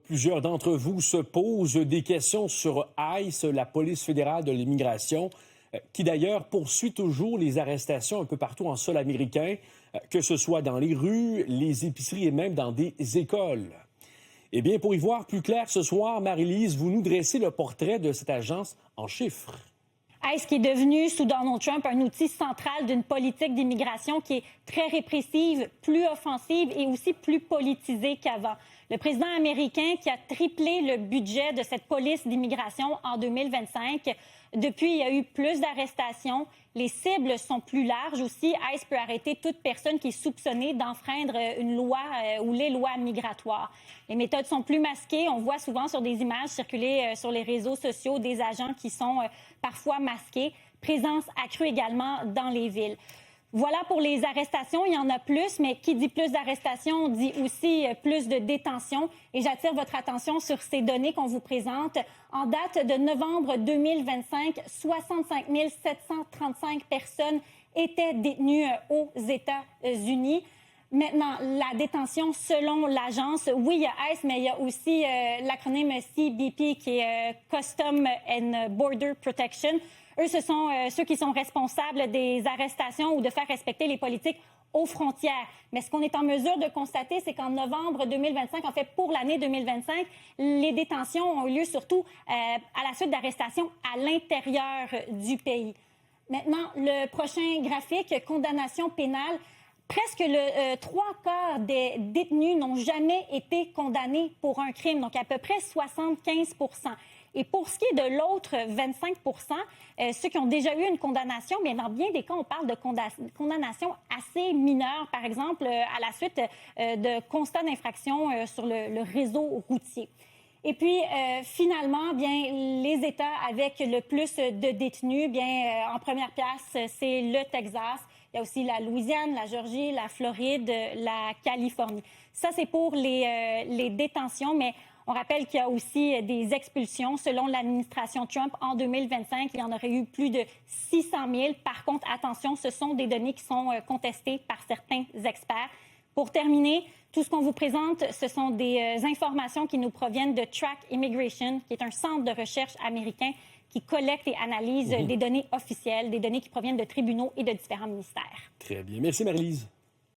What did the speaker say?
Plusieurs d'entre vous se posent des questions sur ICE, la police fédérale de l'immigration, qui d'ailleurs poursuit toujours les arrestations un peu partout en sol américain, que ce soit dans les rues, les épiceries et même dans des écoles. Eh bien, pour y voir plus clair ce soir, Marie-Lise, vous nous dressez le portrait de cette agence en chiffres. ICE qui est devenu, sous Donald Trump, un outil central d'une politique d'immigration qui est très répressive, plus offensive et aussi plus politisée qu'avant. Le président américain qui a triplé le budget de cette police d'immigration en 2025. Depuis, il y a eu plus d'arrestations. Les cibles sont plus larges aussi. ICE peut arrêter toute personne qui est soupçonnée d'enfreindre une loi ou les lois migratoires. Les méthodes sont plus masquées. On voit souvent sur des images circuler sur les réseaux sociaux des agents qui sont parfois masqués. Présence accrue également dans les villes. Voilà pour les arrestations, il y en a plus, mais qui dit plus d'arrestations dit aussi plus de détentions. Et j'attire votre attention sur ces données qu'on vous présente. En date de novembre 2025, 65 735 personnes étaient détenues aux États-Unis. Maintenant, la détention selon l'agence, oui, il y a ICE, mais il y a aussi l'acronyme CBP qui est Custom and Border Protection. Eux, ce sont ceux qui sont responsables des arrestations ou de faire respecter les politiques aux frontières. Mais ce qu'on est en mesure de constater, c'est qu'en novembre 2025, en fait, pour l'année 2025, les détentions ont eu lieu surtout à la suite d'arrestations à l'intérieur du pays. Maintenant, le prochain graphique, condamnation pénale. Presque le 3/4 des détenus n'ont jamais été condamnés pour un crime, donc à peu près 75 %. Et pour ce qui est de l'autre 25 %, ceux qui ont déjà eu une condamnation, bien dans bien des cas, on parle de condamnations assez mineures, par exemple à la suite de constats d'infraction sur le réseau routier. Et puis, finalement, bien, les États avec le plus de détenus, bien, en première place, c'est le Texas. Il y a aussi la Louisiane, la Géorgie, la Floride, la Californie. Ça, c'est pour les détentions, mais on rappelle qu'il y a aussi des expulsions. Selon l'administration Trump, en 2025, il y en aurait eu plus de 600 000. Par contre, attention, ce sont des données qui sont contestées par certains experts. Pour terminer, tout ce qu'on vous présente, ce sont des informations qui nous proviennent de Track Immigration, qui est un centre de recherche américain qui collecte et analyse des données officielles, des données qui proviennent de tribunaux et de différents ministères. Très bien. Merci, Marie-Lise.